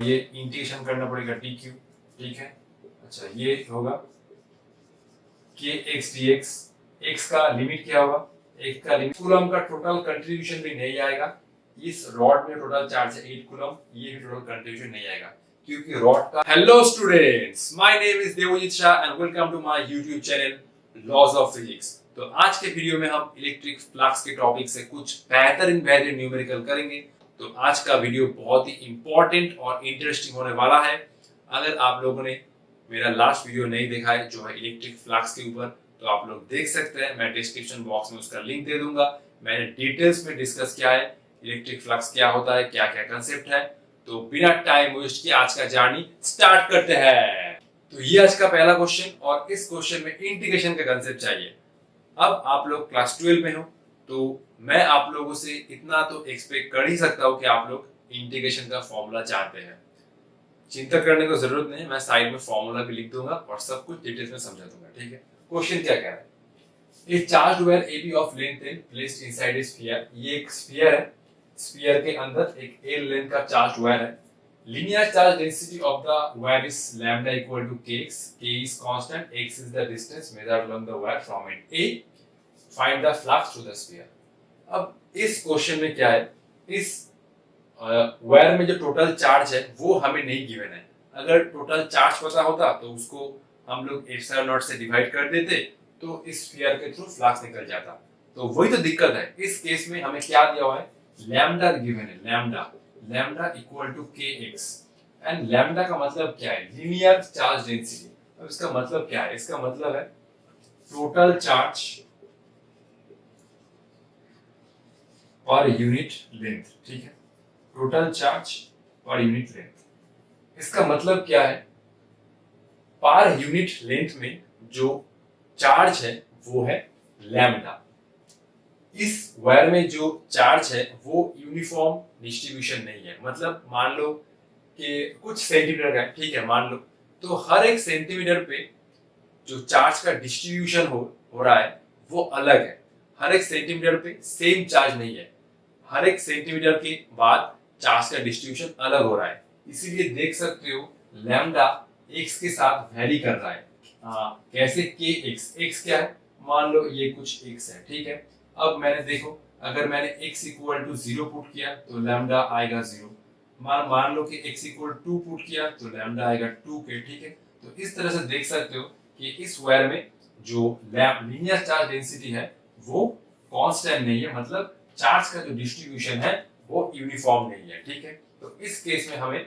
ये इंटीग्रेशन करना पड़ेगा डी क्यू, ठीक है। अच्छा ये होगा के एक्स डी एक्स, एक्स का लिमिट क्या होगा, एक्स का लिमिट कूलम का टोटल कंट्रीब्यूशन भी नहीं आएगा। इस रॉड में टोटल चार्ज है 8 कूलम, ये भी टोटल कंट्रीब्यूशन नहीं आएगा क्योंकि रॉड का। Hello students, my name is Devjit Shah and welcome to my YouTube channel laws of physics. तो आज के वीडियो में हम इलेक्ट्रिक फ्लक्स के टॉपिक से कुछ बेहतरीन न्यूमेरिकल करेंगे। तो आज का वीडियो बहुत ही इंपॉर्टेंट और इंटरेस्टिंग होने वाला है। अगर आप लोगों ने मेरा लास्ट वीडियो नहीं देखा है जो है इलेक्ट्रिक फ्लक्स के ऊपर, तो आप लोग देख सकते हैं, मैं डिस्क्रिप्शन बॉक्स में उसका लिंक दे दूंगा। मैंने डिटेल्स में डिस्कस किया है इलेक्ट्रिक फ्लक्स क्या होता है, क्या क्या कंसेप्ट है। तो बिना टाइम वेस्ट किए आज का जर्नी स्टार्ट करते हैं। तो ये आज का पहला क्वेश्चन, और इस क्वेश्चन में इंटीग्रेशन का कंसेप्ट चाहिए। अब आप लोग क्लास 12 में हो, तो मैं आप लोगों से इतना तो एक्सपेक्ट कर ही सकता हूँ कि आप लोग इंटीग्रेशन का फॉर्मूला जानते हैं। चिंता करने की जरूरत नहीं है, मैं साइड में फॉर्मूला भी लिख दूंगा और सब कुछ डिटेल्स में समझा दूंगा, ठीक है। क्वेश्चन क्या कह रहा है, a charge wire AB of length n placed inside a sphere. ये एक स्फीयर है, स्फीयर के अंदर एक L लेंथ का चार्ज वायर है। Linear charge density of the wire is lambda equal to kx, k is constant, x is the distance measured along the wire from end A, find the flux to the sphere। अब इस question में क्या है, इस wire में जो total charge है वो हमें नहीं गिवन है। अगर टोटल चार्ज पता होता तो उसको हम लोग एप्सिलॉन नॉट से डिवाइड कर देते, तो इस स्फीयर के थ्रू फ्लक्स निकल जाता। तो वही तो दिक्कत है। इस केस में हमें क्या दिया हुआ है, लैम्डा गिवन है, लैम्डा लैम्डा इक्वल टू के एक्स। एंड लैम्डा का मतलब क्या है, लीनियर चार्ज डेंसिटी। अब इसका मतलब क्या है, इसका मतलब है total charge per unit length, ठीक है। Total charge per unit length, इसका मतलब क्या है, पर यूनिट लेंथ में जो चार्ज है वो है लैम्डा। इस वायर में जो चार्ज है वो यूनिफॉर्म डिस्ट्रीब्यूशन नहीं है। मतलब मान लो कि कुछ सेंटीमीटर का है, ठीक है, मान लो, तो हर एक सेंटीमीटर पे जो चार्ज का डिस्ट्रीब्यूशन हो रहा है वो अलग है। हर एक सेंटीमीटर पे सेम चार्ज नहीं है, हर एक सेंटीमीटर के बाद चार्ज का डिस्ट्रीब्यूशन अलग हो रहा है। इसीलिए देख सकते हो लैम्डा एक्स के साथ वैरी कर रहा है। कैसे, के एक्स, एक्स क्या है, मान लो ये कुछ एक्स है, ठीक है। अब मैंने देखो, अगर मैंने x इक्वल टू 0 पुट किया तो लैम्डा आएगा 0। मान लो कि x इक्वल 2 पुट किया तो लैम्डा आएगा 2 के, ठीक है। तो इस तरह से देख सकते हो कि इस वायर में जो लीनियर चार्ज डेंसिटी है वो कांस्टेंट नहीं है, मतलब चार्ज का जो डिस्ट्रीब्यूशन है वो यूनिफॉर्म नहीं है, ठीक है। तो इस केस में हमें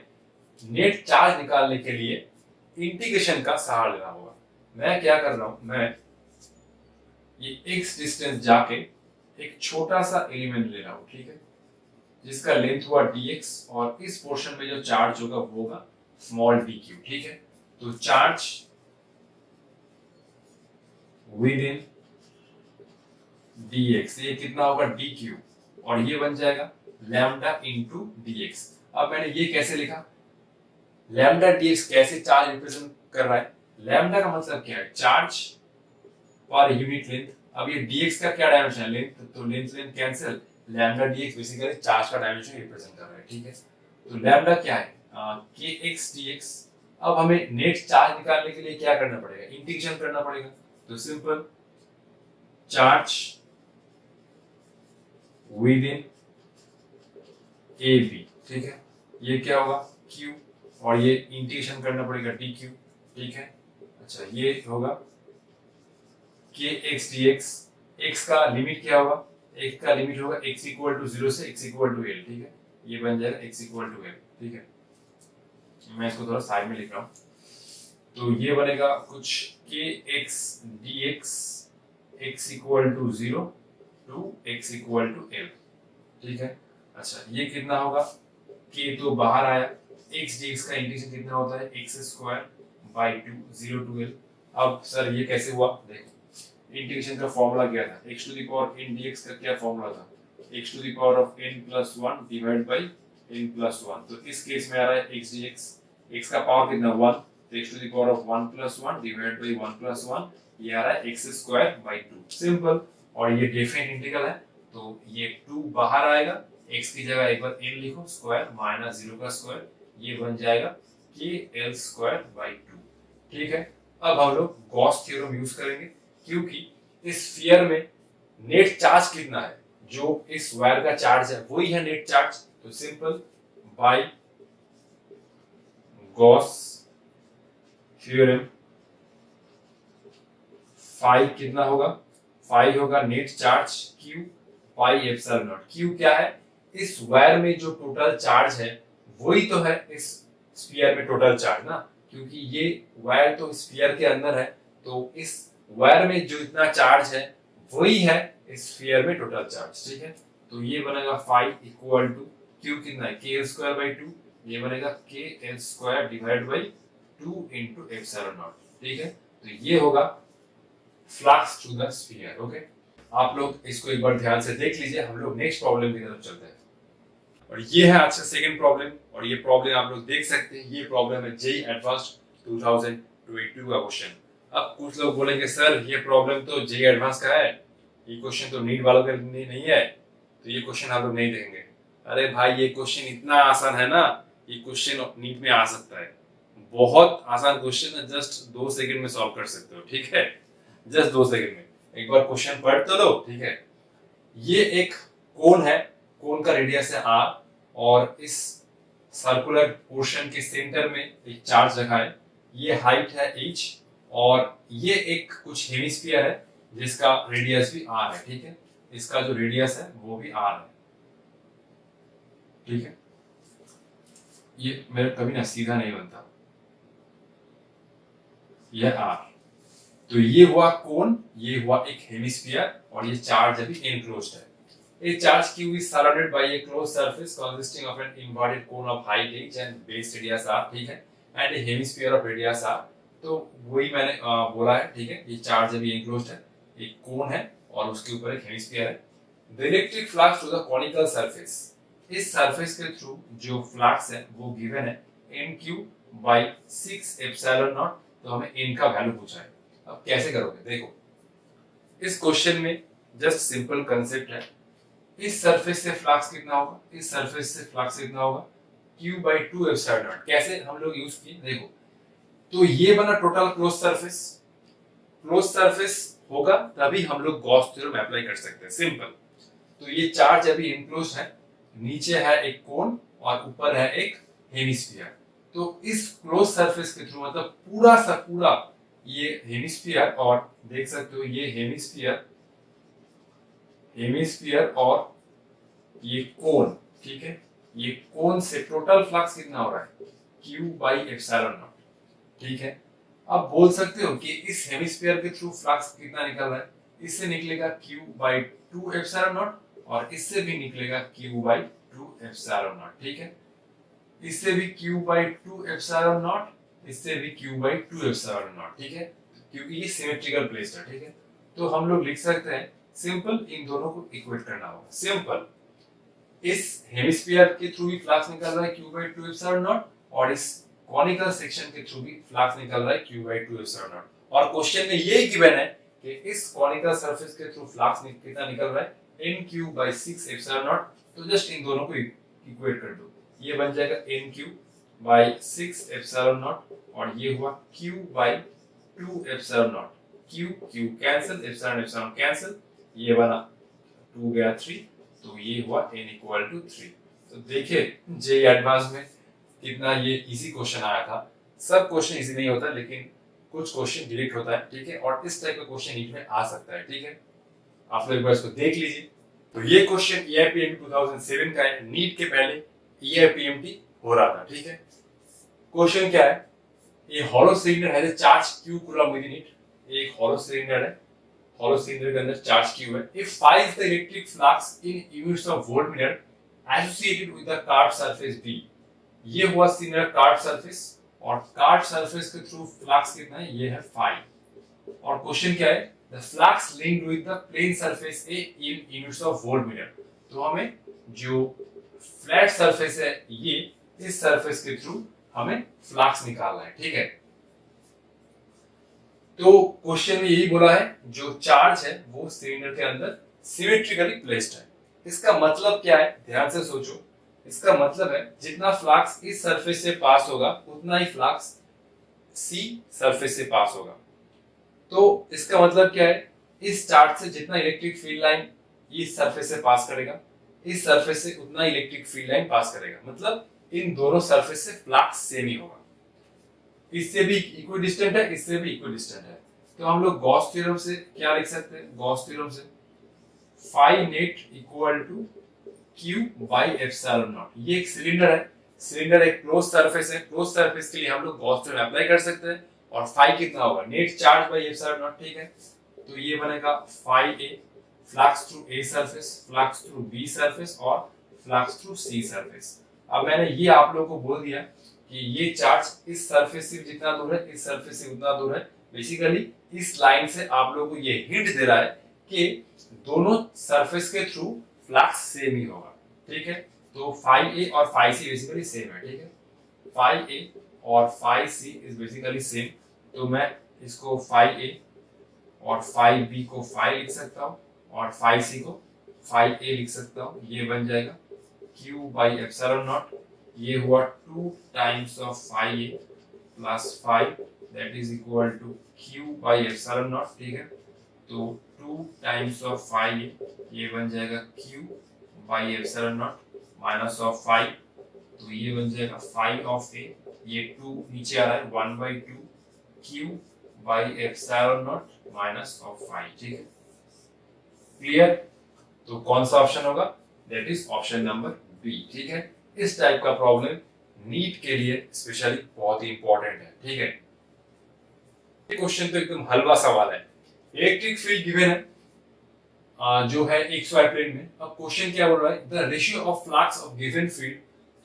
नेट चार्ज निकालने के लिए इंटीग्रेशन का सहारा लेना होगा। मैं क्या कर रहा हूं, मैं ये x डिस्टेंस जाके एक छोटा सा एलिमेंट ले रहा हूं, ठीक है, जिसका लेंथ हुआ dx, और इस पोर्शन में जो चार्ज होगा वो होगा स्मॉल dq, ठीक है। तो चार्ज विद इन dx, ये कितना होगा dq, और ये बन जाएगा लैम्डा इनटू dx। अब मैंने ये कैसे लिखा, लैम्डा dx कैसे चार्ज रिप्रेजेंट कर रहा है, लैम्डा का मतलब क्या है, चार्ज पर यूनिट लेंथ। अब ये dx का क्या डायमेंशन है, लेंथ, तो length length cancel, lambda dx basically charge का डायमेंशन रिप्रेजेंट कर रहा है, ठीक है। तो लैम्डा क्या है, kx dx। अब हमें नेट चार्ज निकालने के लिए क्या करना पड़ेगा, इंटीग्रेशन करना पड़ेगा। तो simple, charge with in AB, ठीक है, ये क्या होगा q, और ये इंटीग्रेशन करना पड़ेगा dq, ठीक है। अच्छा ये होगा kx dx, x का लिमिट क्या होगा, x का लिमिट होगा x इक्वल टू 0 से x इक्वल टू l, ठीक है। ये बन जाएगा x इक्वल टू l, ठीक है। मैं इसको थोड़ा साइड में लिख रहा हूँ, तो ये बनेगा कुछ kx dx x equal to 0 to x equal to l, ठीक है। अच्छा ये कितना होगा, k तो बाहर आया, x dx का इंटीग्रेशन कितना होता है, x square by 2, 0 to l। अब सर ये कैसे हुआ, देखो इंटीग्रेशन का फॉर्मूला क्या था, x to the power n dx का क्या फॉर्मूला था, x to the power of n plus 1 divide by n plus 1। तो इस केस में आ रहा है x dx, x का पावर कितना 1, तो x to the power of 1 plus 1 divide by 1 plus 1, ये आ रहा है x स्क्वायर बाई 2, सिंपल। और ये डेफिनेट इंटीग्रल है, तो ये 2 बाहर आएगा, x की जगह एक बार n लिखो, स्क्वायर माइनस 0 का स्क्वायर, ये बन जाएगा KL²/2। ठीक है, अब हम लोग गॉस थ्योरम यूज करेंगे, क्योंकि इस स्फीयर में नेट चार्ज कितना है, जो इस वायर का चार्ज है वही है नेट चार्ज। तो simple by Gauss theorem phi कितना होगा, फाई होगा net charge Q pi epsilon naught. Q क्या है, इस वायर में जो टोटल चार्ज है वही तो है इस स्फीयर में टोटल चार्ज ना, क्योंकि ये वायर तो स्फीयर के अंदर है, तो इस वायर में जो इतना चार्ज है वही है इस स्फीयर में टोटल चार्ज। ठीक है, तो ये बनेगा फाई इक्वल टू Q कितना है KL²/2, ये बनेगा KL² / 2 इंटू एप्सिलॉन नॉट। ठीक है, तो ये होगा flux through the sphere. Okay, आप लोग इसको एक बार ध्यान से देख लीजिए, हम लोग नेक्स्ट प्रॉब्लम की तरफ चलते हैं। और ये है आज का सेकंड प्रॉब्लम, और ये प्रॉब्लम आप लोग देख सकते हैं, ये प्रॉब्लम है जेईई एडवांस्ड 2022 का क्वेश्चन। अब कुछ लोग बोलेंगे सर ये प्रॉब्लम तो जेईई एडवांस का है, ये क्वेश्चन तो नीट वालों के लिए नहीं है, तो ये क्वेश्चन आप लोग नहीं देखेंगे। अरे भाई ये क्वेश्चन इतना आसान है ना, ये क्वेश्चन नीट में आ सकता है, बहुत आसान क्वेश्चन है, जस्ट 2 सेकंड में सॉल्व कर सकते हो। ठीक है, जस्ट 2 सेकंड में एक बार क्वेश्चन पढ़ तो लो। ठीक है, ये एक कोन है, कोन का रेडियस है r, और इस सर्कुलर पोर्शन के सेंटर में एक चार्ज रखा है, ये हाइट है h, और ये एक कुछ हेमिस्फीयर है जिसका रेडियस भी r है। ठीक है, इसका जो रेडियस है वो भी r है। ठीक है, ये मेरा कभी ना सीधा नहीं बनता, यह r, तो ये हुआ कोन, ये हुआ एक हेमिस्फीयर, और ये चार्ज अभी एनक्लोज्ड है। A charge Q is surrounded by a closed surface consisting of an inverted cone of height h and base radius r, ठीक है, and a hemisphere of radius r। तो वही मैंने बोला है। ठीक है, ये चार्ज अभी एनक्लोज्ड है, एक कोन है और उसके ऊपर एक हेमिस्फीयर है। The electric flux to the conical surface, इस सरफेस के थ्रू जो फ्लक्स है वो गिवन है NQ/6 एप्सिलॉन नॉट। तो हमें n का वैल्यू पूछा है, अब कैसे करोगे देखो, इस क्वेश्चन में जस्ट सिंपल कंसेप्ट है, इस सरफेस से फ्लक्स कितना होगा, इस सरफेस से फ्लक्स कितना होगा Q/2 एप्सिलॉन नॉट। कैसे हम लोग यूज किए देखो, तो ये बना total close surface, close surface होगा तभी हम लोग गॉस थ्योरम अप्लाई कर सकते हैं, सिंपल। तो ये चार्ज अभी इनक्लोज्ड है, नीचे है एक कोन और ऊपर है एक हेमिस्फीयर। तो इस क्लोज सरफेस के थ्रू मतलब पूरा सा पूरा ये हेमिस्फीयर, और देख सकते हो ये हेमिस्फीयर, हेमिस्फीयर और ये कोन, ठीक है, ये कोन से टोटल फ्लक्स कितना हो रहा है Q/एप्सिलॉन नॉट। ठीक है, अब बोल सकते हो कि इस हेमिस्फीयर के थ्रू फ्लक्स कितना निकल रहा है, इससे निकलेगा Q/2 एप्सिलॉन नॉट, और इससे भी निकलेगा Q/2 एप्सिलॉन नॉट। ठीक है, इससे भी Q/2 एप्सिलॉन नॉट, इससे भी Q/2 एप्सिलॉन नॉट। ठीक है, क्योंकि ये सिमेट्रिकल प्लेस्ड है। ठीक है, तो हम लोग लिख सकते हैं सिंपल, इन दोनों को इक्वेट करना होगा। सिंपल, इस हेमिस्फीयर के थ्रू भी फ्लक्स निकल रहा है Q/2 एप्सिलॉन नॉट, और इस कॉनिकल सेक्शन के थ्रू भी फ्लक्स निकल रहा है Q/2 एप्सिलॉन नॉट। और क्वेश्चन में यही गिवन है कि इस कॉनिकल सरफेस के थ्रू फ्लक्स कितना निकल रहा है NQ/6 एप्सिलॉन नॉट। तो जस्ट इन दोनों को इक्वेट कर दो, ये बन जाएगा NQ/6 एप्सिलॉन नॉट, और ये हुआ Q/2 epsilon naught. Q cancel, epsilon cancel, ये बना 2 गया 3, तो ये हुआ n=3। तो देखिए जे एडवांस में कितना ये इजी क्वेश्चन आया था। सब क्वेश्चन इजी नहीं होता, लेकिन कुछ क्वेश्चन डायरेक्ट होता है। ठीक है, और इस टाइप का क्वेश्चन नीट में आ सकता है। ठीक है, आप लोग एक बार इसको देख लीजिए। तो ये क्वेश्चन EIPMT 2007 का है, नीट के पहले EIPMT हो रहा था। ठीक है, क्वेश्चन क्या है, ये hollow cylinder has a charge Q coulomb with in it. एक हॉलो सिलेंडर है, हॉलो सिलेंडर के अंदर चार्ज Q है। If phi is the electric flux in units of voltmeter associated with the curved surface B, ये हुआ cylinder curved surface, और curved surface के through flux कितना है, ये है phi। और क्वेश्चन क्या है, the flux linked with the plane surface A in units of voltmeter। तो हमें जो फ्लैट सरफेस है ये, इस सरफेस के थ्रू हमें फ्लक्स निकालना है। ठीक है, तो क्वेश्चन में यही बोला है जो चार्ज है वो सिलेंडर के अंदर सिमेट्रिकली प्लेस्ड है। इसका मतलब क्या है, ध्यान से सोचो, इसका मतलब है जितना फ्लक्स इस सरफेस से पास होगा उतना ही फ्लक्स सी सरफेस से पास होगा। तो इसका मतलब क्या है, इस चार्ज से जितना इलेक्ट्रिक फील्ड लाइन इस सरफेस से पास करेगा, इस सरफेस से उतना इलेक्ट्रिक फील्ड लाइन पास करेगा। मतलब इन दोनों सरफेस से फ्लक्स सेम ही होगा। इससे भी इक्वी डिस्टेंट है, इससे भी इक्वी डिस्टेंट है। तो हम लोग गॉस थ्योरम से क्या लिख सकते हैं, गॉस थ्योरम से phi net equal to Q by epsilon naught. ये एक सिलेंडर है, सिलेंडर एक क्लोज सरफेस है, क्लोज सरफेस के लिए हम लोग गॉस थ्योरम अप्लाई कर सकते हैं। और फाई कितना होगा, net charge by epsilon naught, ठीक है। तो ये बनेगा phi A, flux through A surface, flux through B surface और फ्लक्स थ्रू सी सरफेस। अब मैंने ये आप लोगों को बोल दिया कि ये चार्ज इस सरफेस से जितना दूर है, इस सरफेस से उतना दूर है। बेसिकली इस लाइन से आप लोगों को ये हिंट दे रहा है कि दोनों सरफेस के थ्रू फ्लक्स सेम ही होगा, ठीक है। तो फाई ए और फाई सी बेसिकली सेम है, ठीक है। फाई ए और phi C is basically same. तो मैं इसको फाई ए और फाई बी को फाई लिख सकता हूँ और फाई सी को फाई ए लिख सकता हूँ। ये बन जाएगा Q बाई एप्सिलॉन नॉट। ये हुआ 2 times of phi A plus phi, that is equal to Q by epsilon naught, ठीक है। तो 2 टाइम्स ऑफ फाई ए, ये बन जाएगा Q by epsilon naught minus of phi. तो ये बन जाएगा फाई ऑफ ए, ये 2 नीचे आ रहा है 1/2 Q by epsilon naught minus of phi, ठीक है। क्लियर? तो कौन सा ऑप्शन होगा, that is option number B, ठीक है। इस टाइप का प्रॉब्लम नीट के लिए स्पेशली बहुत ही इंपॉर्टेंट है, ठीक है। ये क्वेश्चन तो एकदम हलवा सवाल है। इलेक्ट्रिक फील्ड गिवन है जो है XY प्लेन में। अब क्वेश्चन क्या बोल रहा है, the ratio of flux of given field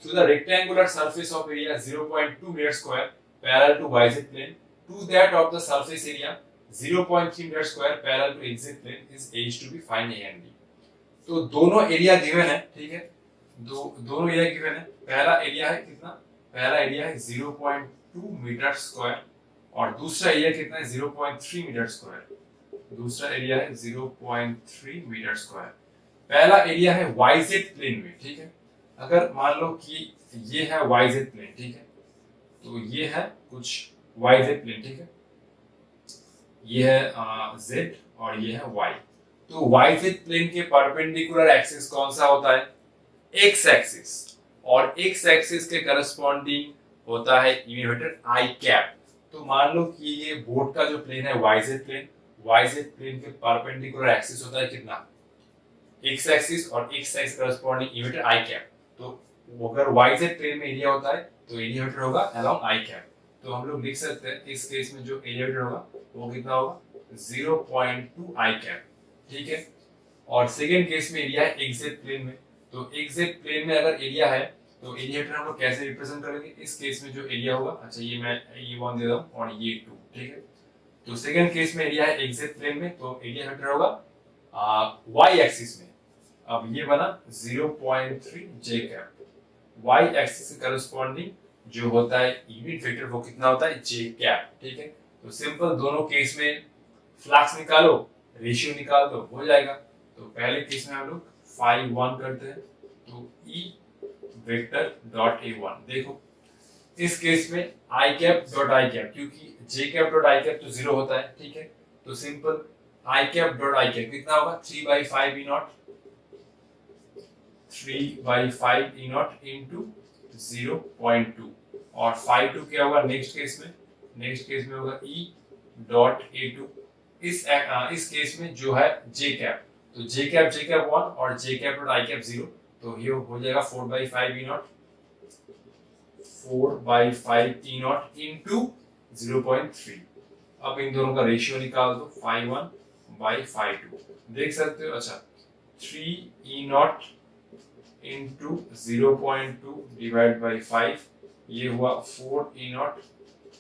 through the rectangular surface of area 0.2 metre square parallel to YZ plane to that of the surface area 0.3 metre square parallel to XZ plane is as to be find A and B। तो दोनों area given है, ठीक है। दोनों area given है। पहला area है कितना, पहला एरिया है 0.2 मीटर स्क्वायर और दूसरा एरिया कितना है 0.3 मीटर स्क्वायर। दूसरा एरिया है 0.3 मीटर स्क्वायर। पहला एरिया है YZ प्लेन में, ठीक है। अगर मान लो कि ये है YZ प्लेन, ठीक है। तो ये है कुछ YZ प्लेन, ठीक है। ये है Z और ये है Y। तो YZ प्लेन के परपेंडिकुलर एक्सिस कौन सा होता है, X एक्सिस। और X एक्सिस के करस्पॉन्डिंग होता है यूनिट I कैप। तो मान लो कि ये बोर्ड का जो प्लेन है YZ प्लेन, YZ प्लेन के परपेंडिकुलर एक्सिस होता है कितना, X एक्सिस और X axis corresponding unit I cap. तो अगर YZ प्लेन में एरिया होता है तो एरिया वेक्टर होगा अलोंग I कैप। तो हम लोग लिख सकते हैं इस केस में जो एरिया वेक्टर होगा वो कितना होगा 0.2 I कैप, ठीक है। और सेकंड केस में एरिया है XZ प्लेन में। तो XZ प्लेन में अगर एरिया है तो एरिया वेक्टर हम लोग कैसे रिप्रेजेंट करेंगे, इस केस में जो एरिया होगा, अच्छा ये मैं ये 1 दे रहा हूं और ये 2, ठीक है। तो सेकंड केस में एरिया है XZ प्लेन में, तो एरिया वेक्टर होगा Y एक्सिस में। अब ये बना 0.3 J कैप। Y एक्सिस के करस्पॉन्डिंग जो होता है यूनिट वेक्टर वो कितना होता है J कैप, ठीक है। तो सिंपल दोनों केस में फ्लक्स निकालो, रेशियो निकाल दो, हो जाएगा। तो पहले केस में हम लोग फाई 1 करते हैं, तो E वेक्टर डॉट A1। देखो इस केस में I cap dot I cap, क्योंकि J cap dot I cap तो 0 होता है, ठीक है। तो simple I cap dot I cap कितना होगा 3/5 E not, 3/5 E not into 0.2 और फाई 2 क्या होगा नेक्स्ट केस में, नेक्स्ट केस में होगा E डॉट A2। इस केस में जो है J कैप, तो J कैप 1 और J cap dot I cap 0, तो ये हो जाएगा 4/5 E not, 4/5 E not into 0.3। अब इन दोनों का रेशियो निकाल दो, फाई 1 बाई फाई 2, देख सकते हो। अच्छा 3 E not into 0.2 divide by 5, ये हुआ 4 E not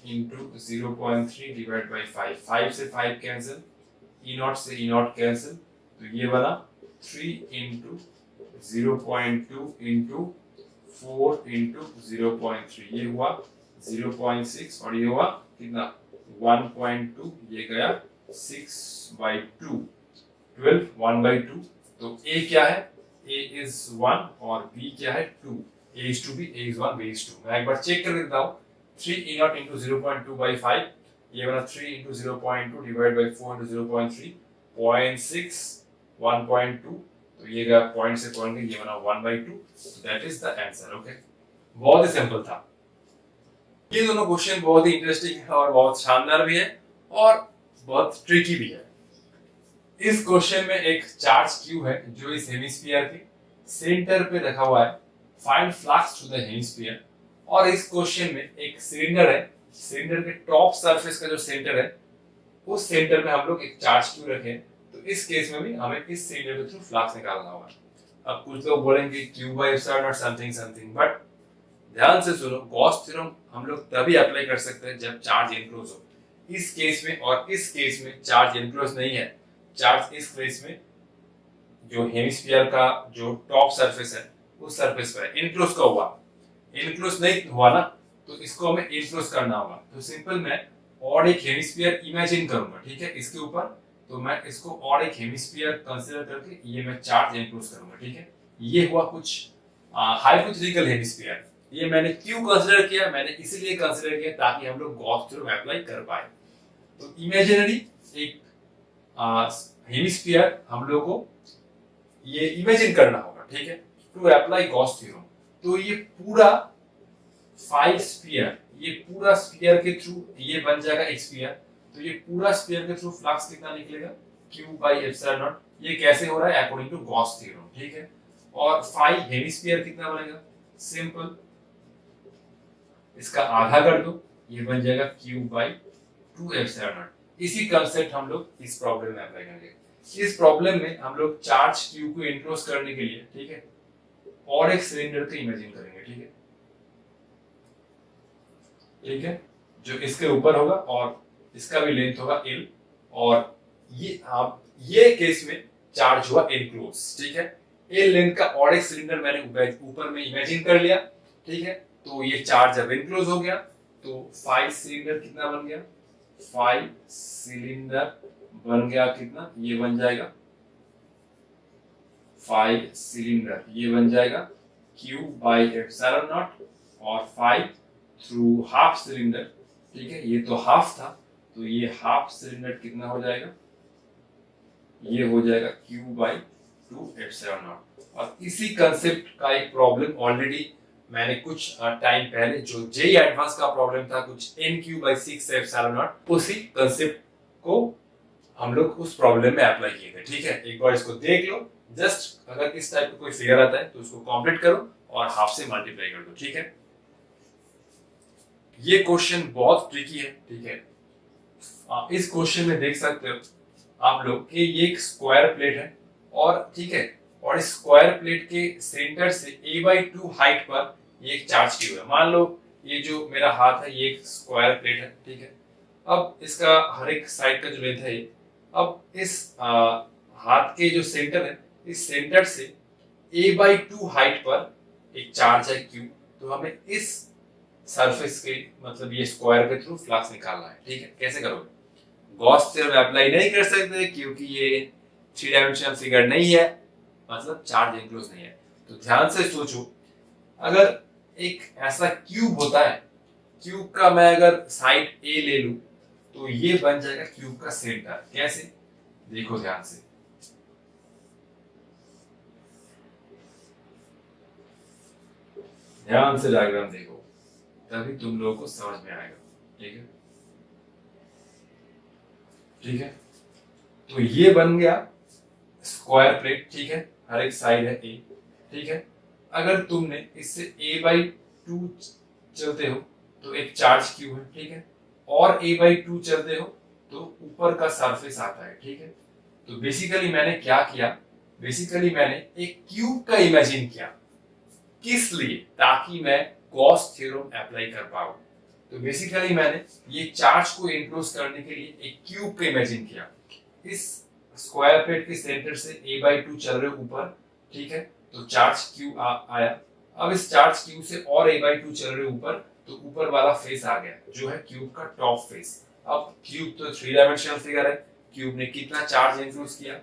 into 0.3 divide by 5। 5 से 5 कैंसिल, E नॉट से E नॉट कैंसिल, तो ये बना 3 इनटू 0.2 इनटू 4 इनटू 0.3, ये हुआ 0.6 और ये हुआ कितना 1.2, ये गया 6/2, 12 1/2। तो A क्या है, a is 1 और b क्या है 2, a is 2 b, a is 1, b is 2। मैं एक बार चेक कर देता हूँ। 3 e naught into 0.2 by 5, ये वाला 3 into 0.2 divided by 4 into 0.3, 0.6, 1.2, तो ये गया पॉइंट से पॉइंट गया, ये बना 1/2, that is the answer. Okay, बहुत ही सिंपल था। ये दोनों क्वेश्चन बहुत ही इंटरेस्टिंग है और बहुत शानदार भी है और बहुत ट्रिकी भी है। इस क्वेश्चन में एक चार्ज क्यू है जो इस हेमिस्फीयर के सेंटर पे रखा हुआ है। Find flux to the hemisphere. और इस क्वेश्चन में एक सिलेंडर है, सिलेंडर के टॉप सरफेस का जो सेंटर है उस सेंटर में हम लोग एक चार्ज क्यू रखे, तो इस केस में भी हमें इस सिलेंडर के थ्रू फ्लक्स निकालना होगा। अब कुछ लोग बोलेंगे Q by epsilon not something something, but ध्यान से सुनो, गॉस थ्योरम हम लोग तभी अप्लाई कर सकते हैं जब चार्ज एनक्लोज हो। इस केस में और इस केस में चार्ज एनक्लोज नहीं है। चार्ज इस केस में जो हेमिस्फीयर का जो टॉप सरफेस है उस सरफेस पर है, एनक्लोज का हुआ। एनक्लोज नहीं हुआ ना, तो इसको हमें एनक्लोज करना होगा। तो सिंपल मैं और एक हेमिस्फीयर इमेजिन करूंगा, ठीक है, इसके ऊपर। तो मैं इसको और एक हेमिस्फीयर कंसीडर करके ये मैं चार्ज एनक्लोज करूंगा, ठीक है। ये हुआ कुछ हाइपोथेटिकल हेमिस्फीयर। ये मैंने क्यों कंसीडर किया? मैंने इसीलिए कंसीडर किया ताकि हम लोग गॉस थ्योरम अप्लाई कर पाए। तो इमेजिनरी एक हेमिस्फीयर हम लोग को ये इमेजिन करना होगा, ठीक है, टू अप्लाई गॉस थ्योरम। तो ये पूरा 5 स्फीयर, ये पूरा स्फीयर के थ्रू ये बन जाएगा एक स्फीयर। तो ये पूरा स्फीयर के थ्रू फ्लक्स कितना निकलेगा? q by epsilon naught. ये कैसे हो रहा है? अकॉर्डिंग टू गॉस थ्योरम, ठीक है। और 5 हेमिस्फीयर कितना बनेगा? सिंपल, इसका आधा कर दो, ये बन जाएगा q बाई 2 एप्सिलॉन नॉट। इसी कंसेप्ट हम लोग इस प्रॉब्लम में अप्लाई करेंगे। इस प्रॉब्लम में हम लोग चार्ज q को एनक्लोज करने के लिए, ठीक है, और एक सिलेंडर को इमेजिन करेंगे, ठीक है, ठीक है, जो इसके ऊपर होगा और इसका भी लेंथ होगा l। और ये आप ये केस में चार्ज हुआ एनक्लोज, ठीक है। l लेंथ का और एक सिलेंडर मैंने ऊपर में इमेजिन कर लिया, ठीक है। तो ये चार्ज जब एनक्लोज हो गया तो 5 सिलेंडर कितना बन गया? 5 सिलेंडर बन गया कितना? ये बन जाएगा 5 सिलेंडर, ये बन जाएगा q बाई एप्सिलॉन नॉट और 5 थ्रू हाफ सिलेंडर, ठीक है। ये तो हाफ था, तो ये हाफ सिलेंडर कितना हो जाएगा? ये हो जाएगा q बाई 2 एप्सिलॉन नॉट। और इसी कंसेप्ट का एक प्रॉब्लम ऑलरेडी मैंने कुछ टाइम पहले जो जेई एडवांस का प्रॉब्लम था, कुछ nq बाई 6 एप्सिलॉन नॉट, उसी कंसेप्ट को हम लोग उस प्रॉब्लम में अप्लाई किए थे, ठीक है। एक बार इसको देख लो, जस्ट अगर इस टाइप का कोई फिगर आता है तो उसको कंप्लीट करो और हाफ से मल्टीप्लाई कर दो, ठीक है। ये क्वेश्चन बहुत ट्रिकी है, ठीक है। इस क्वेश्चन में देख सकते हो आप लोग कि ये एक स्क्वायर प्लेट है और, ठीक है, और इस स्क्वायर प्लेट के सेंटर से a/2 हाइट पर ये एक चार्ज क्यू है। मान लो ये जो मेरा हाथ है ये एक स्क्वायर प्लेट है, ठीक है। अब इसका हर एक साइड का जो लेंथ है, अब इस हाथ के जो सेंटर है, इस सेंटर से a/2 हाइट पर एक चार्ज है q। तो हमें इस सरफेस के, मतलब ये स्क्वायर के थ्रू फ्लक्स निकालना है, ठीक है। कैसे करोगे? गॉस थ्योरम अप्लाई नहीं कर सकते क्योंकि ये 3 डायमेंशनल फिगर नहीं है, मतलब चार्ज एनक्लोज नहीं है। तो ध्यान से सोचो, अगर एक ऐसा क्यूब होता है, क्यूब का मैं अगर साइड ए ले लूं तो ये बन जाएगा क्यूब का सेंटर। कैसे? देखो ध्यान से, ध्यान से डायग्राम देखो, तभी तुम लोगों को समझ में आएगा, ठीक है, ठीक है। तो ये बन गया स्क्वायर प्लेट, ठीक है, हर एक साइड है ए, ठीक है। अगर तुमने इससे a/2 चलते हो तो एक चार्ज क्यू है, ठीक है, और a/2 चलते हो तो ऊपर का सरफेस आता है, ठीक है। तो बेसिकली मैंने क्या किया? बेसिकली मैंने एक क्यूब का इमेजिन किया। किस लिए? ताकि मैं गॉस थ्योरम अप्लाई कर पाऊं। तो बेसिकली मैंने ये चार्ज को एनक्लोज करने के लिए एक क्यूब का इमेजिन किया। इस स्क्वायर प्लेट के सेंटर से a/2 चल रहे ऊपर, ठीक है, तो चार्ज q आया। अब इस चार्ज q से और a/2 चल रहे ऊपर, तो ऊपर वाला फेस आ गया जो है क्यूब का टॉप फेस। अब क्यूब तो 3 डायमेंशनल फिगर है, क्यूब ने कितना चार्ज एनक्लोज किया?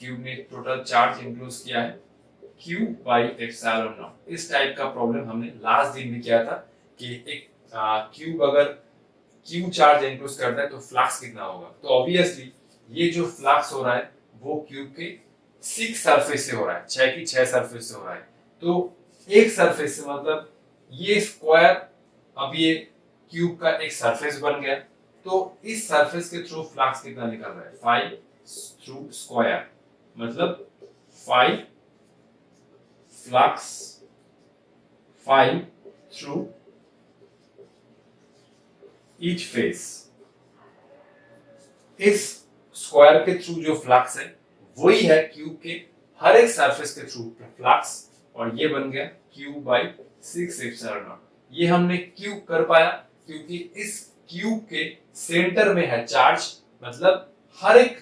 क्यूब ने टोटल चार्ज एनक्लोज किया है Q बाई एप्सिलॉन नॉट। इस टाइप का प्रॉब्लम हमने लास्ट दिन भी किया था कि एक क्यूब अगर Q चार्ज एनक्लोज करता है तो फ्लक्स कितना होगा। तो ऑब्वियसली ये जो फ्लक्स हो रहा है वो क्यूब के 6 सरफेस से हो रहा है, 6 की 6 सरफेस से हो रहा है। तो एक सरफेस से मतलब ये स्क्वायर, अब ये क्यूब का एक सरफेस बन गया, तो इस सरफेस के थ्रू फ्लक्स कितना निकल रहा है 5 थ्रू स्क्वायर, मतलब 5 फ्लक्स 5 थ्रू ईच फेस। इस स्क्वायर के थ्रू जो फ्लक्स है वही है क्यूब के हर एक सरफेस के थ्रू फ्लक्स, और ये बन गया क्यूब बाई 6 एप्सिलॉन नॉट। ये हमने क्यूब कर पाया क्योंकि इस क्यूब के सेंटर में है चार्ज, मतलब हर एक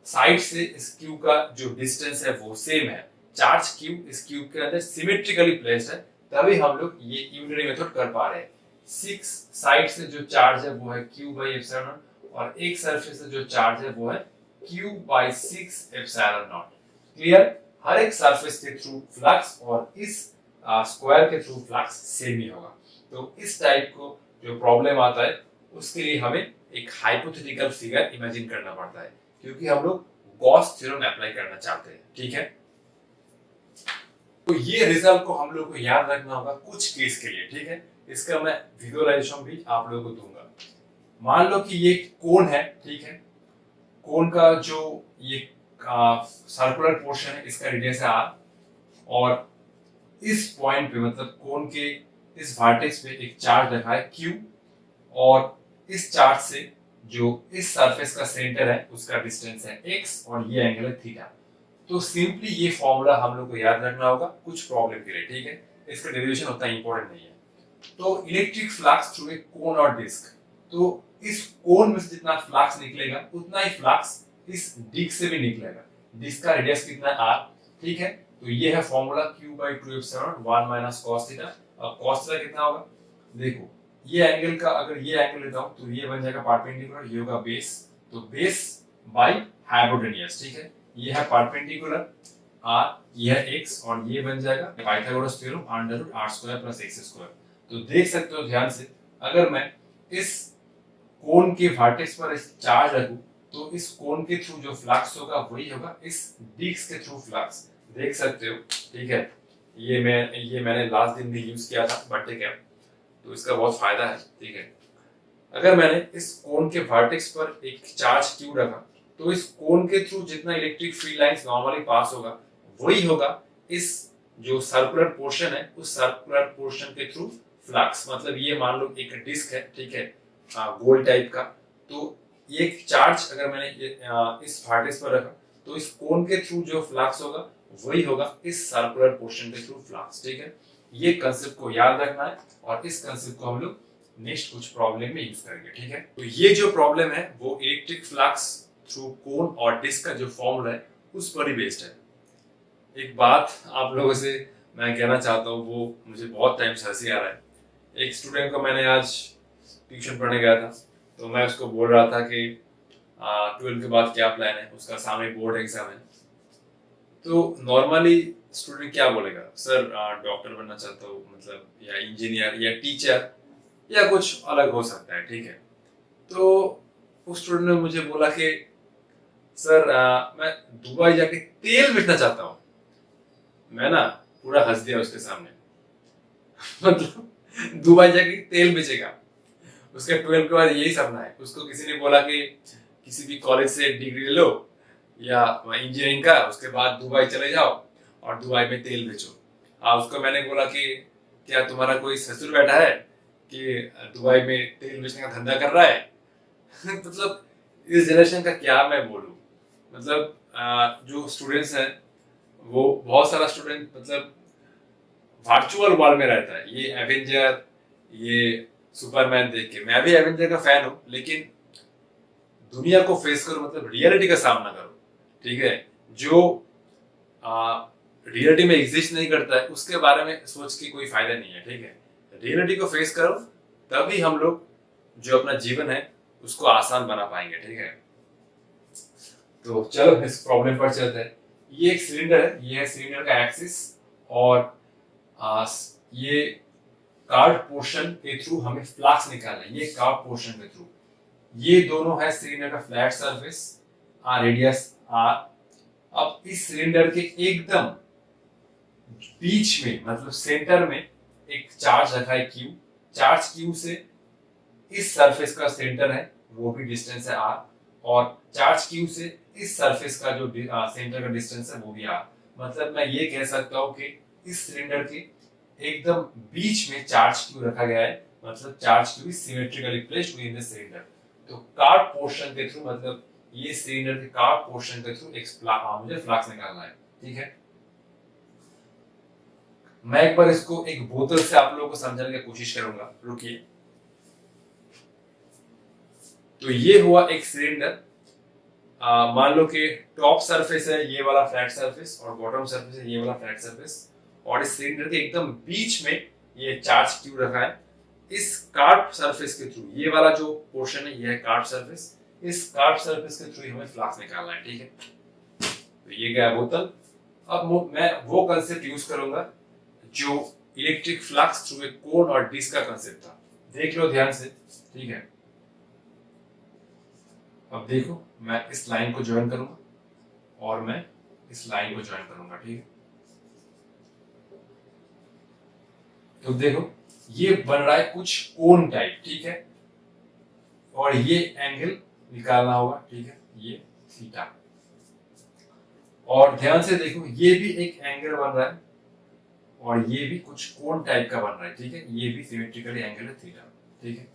साइड से इस क्यूब का जो डिस्टेंस है वो सेम है। चार्ज क्यूब इस क्यूब के अंदर सिमेट्रिकली प्लेस्ड है, तभी हम लोग ये यूनिटरी मेथड कर पा रहे हैं। 6 साइड से जो चार्ज है वो है क्यूब बाई एप्सिलॉन नॉट, और एक सरफेस से जो चार्ज है वो है cube by 6 epsilon naught. Clear? हर एक सरफेस के थ्रू फ्लक्स और इस स्क्वायर के थ्रू फ्लक्स सेम ही होगा। तो इस टाइप को जो प्रॉब्लम आता है उसके लिए हमें एक हाइपोथेटिकल फिगर इमेजिन करना पड़ता है, क्योंकि हम लोग गॉस थ्योरम अप्लाई करना चाहते हैं। ठीक है, तो ये रिजल्ट को हम लोग को याद रखना होगा कुछ केस के लिए। ठीक है, इसका मैं विजुअलाइजेशन भी आप लोगों को दूंगा। मान लो कि ये कोन है, ठीक है, कोन का जो ये सर्कुलर पोर्शन है इसका रेडियस है r, और इस पॉइंट पे मतलब कोन के इस वर्टेक्स पे एक चार्ज रखा है q, और इस चार्ज से जो इस सरफेस का सेंटर है उसका डिस्टेंस है x, और ये एंगल है थीटा। तो सिंपली ये फॉर्मूला हम लोग को याद रखना होगा कुछ प्रॉब्लम के लिए। ठीक है, इसका डेरिवेशन उतना इंपॉर्टेंट नहीं है। तो इलेक्ट्रिक फ्लक्स थ्रू ए कोन और डिस्क, तो इस कोन में से जितना फ्लक्स निकलेगा उतना ही फ्लक्स इस डिस्क से भी निकलेगा। डिस्क का रेडियस कितना है r। ठीक है, तो ये है formula q by 2 epsilon 1 minus cos theta. अब cos थीटा कितना होगा, देखो ये एंगल का अगर ये एंगल लेता हूं तो ये बन जाएगा परपेंडिकुलर, ये होगा बेस, तो बेस बाई हाइपोटेन्यूज। ठीक है, ये है परपेंडिकुलर r, ये है x, और ये बन जाएगा Pythagoras theorem under root r square plus x square. तो देख सकते हो ध्यान से, अगर मैं इस कोन के वर्टेक्स पर इस चार्ज रखूं तो इस कोन के थ्रू जो फ्लक्स होगा वही होगा इस डिस्क के थ्रू फ्लक्स। देख सकते हो। ठीक है, ये मैंने लास्ट दिन भी यूज किया था बट कैप, तो इसका बहुत फायदा है। ठीक है, अगर मैंने इस कोन के वर्टेक्स पर एक चार्ज क्यू रखा तो इस कोन के थ्रू जितना इलेक्ट्रिक फील्ड लाइंस नॉर्मली पास होगा वही होगा इस जो सर्कुलर पोर्शन है उस सर्कुलर पोर्शन के थ्रू फ्लक्स। मतलब ये मान लो एक डिस्क है, ठीक है, गोल टाइप का, तो ये चार्ज अगर मैंने इस वर्टेक्स पर रखा तो इस कोन के थ्रू जो फ्लक्स होगा वही होगा इस सर्कुलर पोर्शन के थ्रू फ्लक्स। ठीक है, ये कंसेप्ट को याद रखना है, और इस कंसेप्ट को हम लोग नेक्स्ट कुछ प्रॉब्लम में यूज करेंगे। ठीक है, तो ये जो प्रॉब्लम है वो इलेक्ट्रिक फ्लक्स थ्रू कोन और डिस्क का जो फॉर्मूला है उस पर ही बेस्ड है। एक बात आप लोगों से मैं कहना चाहता हूँ, वो मुझे बहुत टाइम से हंसी आ रहा है। एक स्टूडेंट को मैंने आज ट्यूशन पढ़ने गया था, तो मैं उसको बोल रहा था कि 12 के बाद क्या प्लान है, उसका सामने बोर्ड एग्जाम है। तो नॉर्मली स्टूडेंट क्या बोलेगा, सर डॉक्टर बनना चाहता हूँ, मतलब या इंजीनियर या टीचर या कुछ अलग हो सकता है। ठीक है, तो उस स्टूडेंट ने मुझे बोला कि सर मैं दुबई जाके तेल बेचना चाहता हूँ। मैं ना पूरा हंस दिया उसके सामने। मतलब दुबई जाके तेल बेचेगा, उसका 12 के बाद यही सपना है। उसको किसी ने बोला कि किसी भी कॉलेज से डिग्री ले लो या इंजीनियरिंग का, उसके बाद दुबई चले जाओ और दुबई में तेल बेचो। उसको मैंने बोला कि क्या तुम्हारा कोई ससुर बैठा है कि दुबई में तेल बेचने का धंधा कर रहा है। मतलब इस जनरेशन का क्या मैं बोलूं। मतलब जो स्टूडेंट्स हैं वो बहुत सारा स्टूडेंट मतलब वर्चुअल वर्ल्ड में रहता है। ये एवेंजर, ये सुपरमैन देख के, मैं भी एवेंजर का फैन हूँ, लेकिन दुनिया को फेस करो, मतलब रियलिटी का सामना करो। ठीक है, जो रियलिटी में एग्जिस्ट नहीं करता है उसके बारे में सोच के कोई फायदा नहीं है। ठीक है, रियलिटी को फेस करो, तभी हम लोग जो अपना जीवन है उसको आसान बना पाएंगे। ठीक है, तो चलो इस प्रॉब्लम पर चलते हैं। ये एक सिलेंडर है, ये है सिलेंडर का एक्सिस, और ये कार्ड पोर्शन के थ्रू हमें फ्लक्स निकालना है, ये कार्ड पोर्शन के थ्रू। ये दोनों है सिलेंडर का फ्लैट सरफेस, रेडियस आर। अब इस सिलेंडर के एकदम बीच में, मतलब सेंटर में एक चार्ज रखा है क्यू। चार्ज क्यू से इस सरफेस का सेंटर है, वो भी डिस्टेंस है आर, और चार्ज क्यू से इस सरफेस का जो सेंटर का डिस्टेंस है वो भी आर। मतलब मैं ये कह सकता हूँ कि इस सिलेंडर के एकदम बीच में चार्ज क्यू रखा गया है, मतलब charge Q is symmetrically placed with in the cylinder. तो कार्ड पोर्शन के थ्रू, मतलब ये सिलेंडर के कार्ड पोर्शन के थ्रू मुझे फ्लक्स निकालना है, ठीक है। मैं एक बार इसको एक बोतल से आप लोगों को समझाने की कोशिश करूंगा, रुकिए। तो ये हुआ एक सिलेंडर, मान लो कि टॉप सरफेस है ये वाला फ्लैट सरफेस, और बॉटम सरफेस है ये वाला फ्लैट सरफेस, और इस सिलेंडर के एकदम बीच में ये चार्ज क्यू रखा है। इस कार्ब सरफेस के थ्रू, ये वाला जो पोर्शन है ये है कार्ब सरफेस, इस कार्ब सरफेस के थ्रू हमें फ्लक्स निकालना है, ठीक है। तो ये गया बोतल। अब मैं वो कंसेप्ट यूज करूंगा जो इलेक्ट्रिक फ्लक्स थ्रू ए कोन और डिस्क का कंसेप्ट था। देख लो ध्यान से, ठीक है। अब देखो, मैं इस लाइन को ज्वाइन करूंगा और मैं इस लाइन को ज्वाइन करूंगा, ठीक है। तो देखो ये बन रहा है कुछ कोन टाइप, ठीक है, और ये एंगल निकालना होगा, ठीक है, ये थीटा। और ध्यान से देखो ये भी एक एंगल बन रहा है, और ये भी कुछ कोन टाइप का बन रहा है, ठीक है, ये भी सिमेट्रिकली एंगल है थीटा, ठीक है।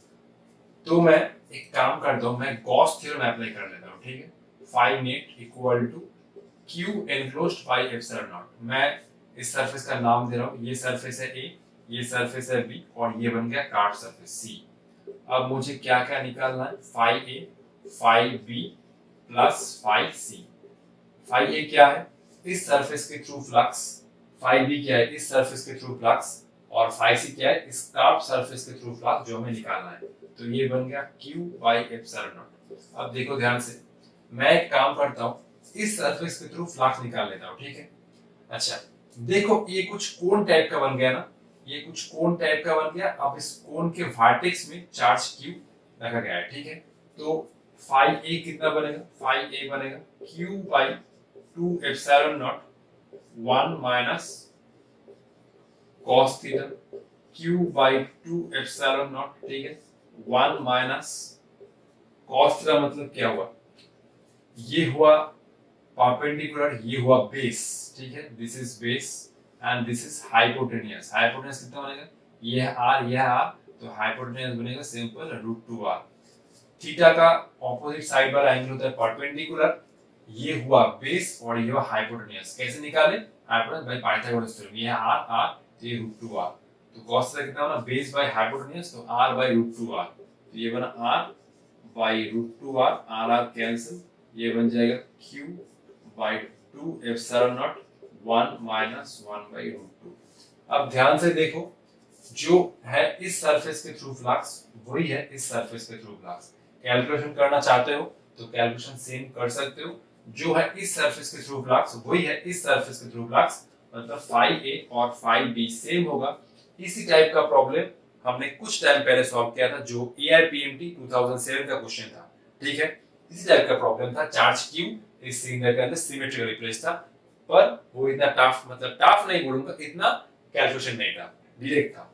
तो मैं एक काम करता हूं, मैं गॉस थ्योरम अप्लाई कर लेता हूं, ठीक है। Phi net equal to Q enclosed by epsilon naught. मैं इस सरफेस का नाम दे रहा हूं, ये सरफेस है ए, ये सरफेस है बी, और ये बन गया कार्ड सरफेस सी। अब मुझे क्या क्या निकालना है, फाई ए, फाई बी प्लस फाई सी। फाई ए क्या है, इस सरफेस के थ्रू फ्लक्स, फाई बी क्या है, इस सरफेस के थ्रू फ्लक्स, और फाई सी क्या है, इस कार्ब सरफेस के थ्रू फ्लक्स जो हमें निकालना है। तो ये बन गया Q बाई एप्सिलॉन नॉट। अब देखो ध्यान से, मैं एक काम करता हूँ, इस सरफेस के थ्रू फ्लक्स निकाल लेता हूँ, ठीक है। अच्छा देखो ये कुछ कोन टाइप का बन गया ना, ये कुछ कोन टाइप का बन गया। अब इस कोन के वर्टेक्स में चार्ज Q रखा गया है, ठीक है। तो फाई ए कितना बनेगा, फाई ए बनेगा Q by 2 epsilon naught 1 minus cos theta, Q by 2 epsilon naught, ठीक है, 1 माइनस cos थीटा। मतलब क्या हुआ, ये हुआ परपेंडिकुलर, ये हुआ बेस, ठीक है, this is base and this is hypotenuse. Hypotenuse कितना बनेगा, ये है r, ये है r, तो हाइपोटेनियस बनेगा सिंपल √2r। थीटा का ऑपोजिट साइड वाला एंगल होता है परपेंडिकुलर, ये हुआ बेस और ये हुआ हाइपोटेनियस। कैसे निकाले, हाइपोटेनियस बाय पाइथागोरस थ्योरम। ये है r r, तो ये √2r। तो cos थीटा कितना बना, बेस बाय हाइपोटेनियस, तो r बाय √2r। तो ये बना r by √2r, r r cancel, ये बन जाएगा Q by 2 epsilon naught 1 minus 1 by √2। अब ध्यान से देखो, जो है इस सरफेस के थ्रू फ्लक्स वही है इस सरफेस के थ्रू फ्लक्स। कैलकुलेशन करना चाहते हो तो कैलकुलेशन सेम कर सकते हो, जो है इस सरफेस के थ्रू फ्लक्स वही है इस सरफेस के थ्रू फ्लक्स, मतलब फाई ए और फाई बी सेम होगा। इसी टाइप का प्रॉब्लम हमने कुछ टाइम पहले सॉल्व किया था, जो एआईपीएमटी 2007 का क्वेश्चन था, ठीक है। इसी टाइप का प्रॉब्लम था, चार्ज क्यू इस सिलेंडर के अंदर सिमेट्रिकली प्लेस्ड था, पर वो इतना टफ, मतलब टफ नहीं बोलूंगा, इतना कैलकुलेशन नहीं था, डायरेक्ट था।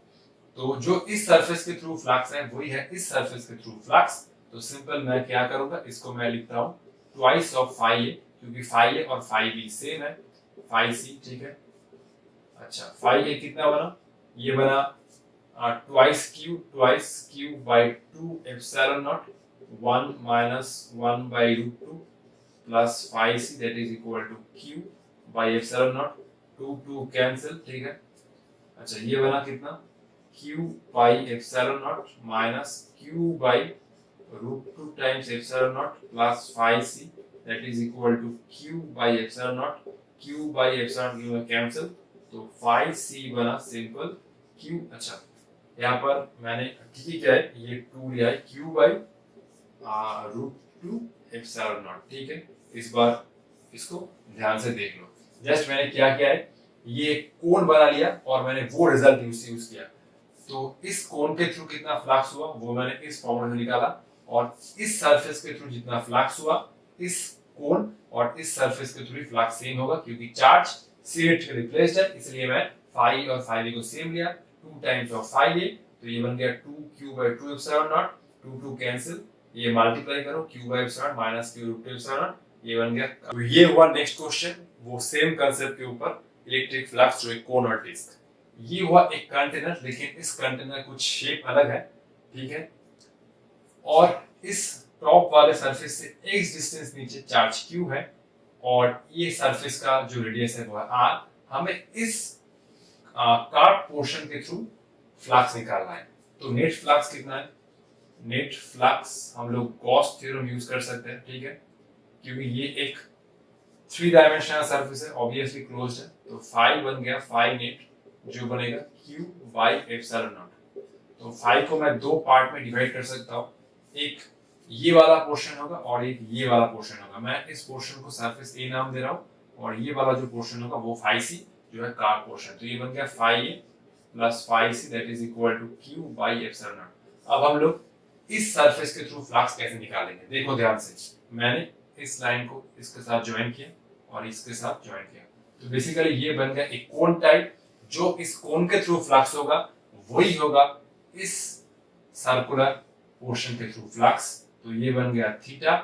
तो जो इस सरफेस के थ्रू फ्लक्स है वही है इस सरफेस के थ्रू फ्लक्स। तो सिंपल मैं क्या करूंगा, इसको मैं लिखता हूं ट्वाइस ऑफ फाई ए, क्योंकि फाई ए और फाई बी सेम है, फाई सी, ठीक है। अच्छा फाई ए कितना बना, ये बना twice Q by 2 epsilon naught 1 minus 1 by √2 plus phi C, that is equal to Q by epsilon naught, 2 cancel, ठीक है। अच्छा ये बना कितना, Q by epsilon naught minus Q by √2 times epsilon naught plus phi C, that is equal to Q by epsilon naught, Q by epsilon cancel, तो phi सी बना simple Q। अच्छा यहाँ पर मैंने ठीक है ये 2 लिया है, Q बाई √2 एप्सिलॉन नॉट, ठीक है। इस बार इसको ध्यान से देख लो। जस्ट मैंने क्या किया है, ये कोण बना लिया और मैंने वो रिजल्ट यूज किया। तो इस कोण के थ्रू कितना फ्लक्स हुआ वो मैंने इस फॉर्मूला से निकाला, और इस सरफेस के थ्रू जितना फ्लक्स हुआ इस कोण और इस सरफेस के थ्रू फ्लक्स सेम होगा, क्योंकि चार्ज सिमेट्रिकली प्लेस्ड है, इसलिए मैं फाई और फाई को सेम लिया। 2 टाइम्स ऑफ फाई ए, तो ये बन गया 2q/2 एप्सिलॉन नॉट, 2 कैंसिल, ये मल्टीप्लाई करो q/एप्सिलॉन माइनस q√2 एप्सिलॉन, ये बन गया। तो ये हुआ नेक्स्ट क्वेश्चन, वो सेम कांसेप्ट के ऊपर, इलेक्ट्रिक फ्लक्स जो एक कोन और डिस्क। ये हुआ एक कंटेनर, लेकिन इस कंटेनर कुछ शेप अलग है, ठीक है। और इस टॉप वाले सरफेस से x डिस्टेंस नीचे चार्ज q है, और ये सरफेस का जो रेडियस है वो है r। हमें इस कार्ड पोर्शन के थ्रू फ्लक्स निकालना है। तो नेट फ्लक्स कितना है, नेट फ्लक्स हम लोग गॉस थ्योरम यूज कर सकते हैं, ठीक है, क्योंकि ये एक 3 डायमेंशनल सरफेस है, ऑब्वियसली क्लोज्ड है। तो फाई बन गया, फाई नेट जो बनेगा q/ε0। तो फाई को मैं 2 पार्ट में डिवाइड कर सकता हूँ, एक ये वाला पोर्शन होगा और एक ये वाला पोर्शन होगा। मैं इस पोर्शन को सरफेस ए नाम दे रहा हूँ, और ये वाला जो पोर्शन होगा वो फाई सी जो है कार्ड पोर्शन। तो ये बन गया phi A plus phi C that is equal to q/ε0। अब हम लोग इस सरफेस के थ्रू फ्लक्स कैसे निकालेंगे, देखो ध्यान से। मैंने इस लाइन को इसके साथ ज्वाइन किया और इसके साथ ज्वाइन किया, तो बेसिकली ये बन गया एक कोन टाइप। जो इस कोन के थ्रू फ्लक्स होगा वही होगा इस सर्कुलर पोर्शन के थ्रू फ्लक्स। तो ये बन गया थीटा।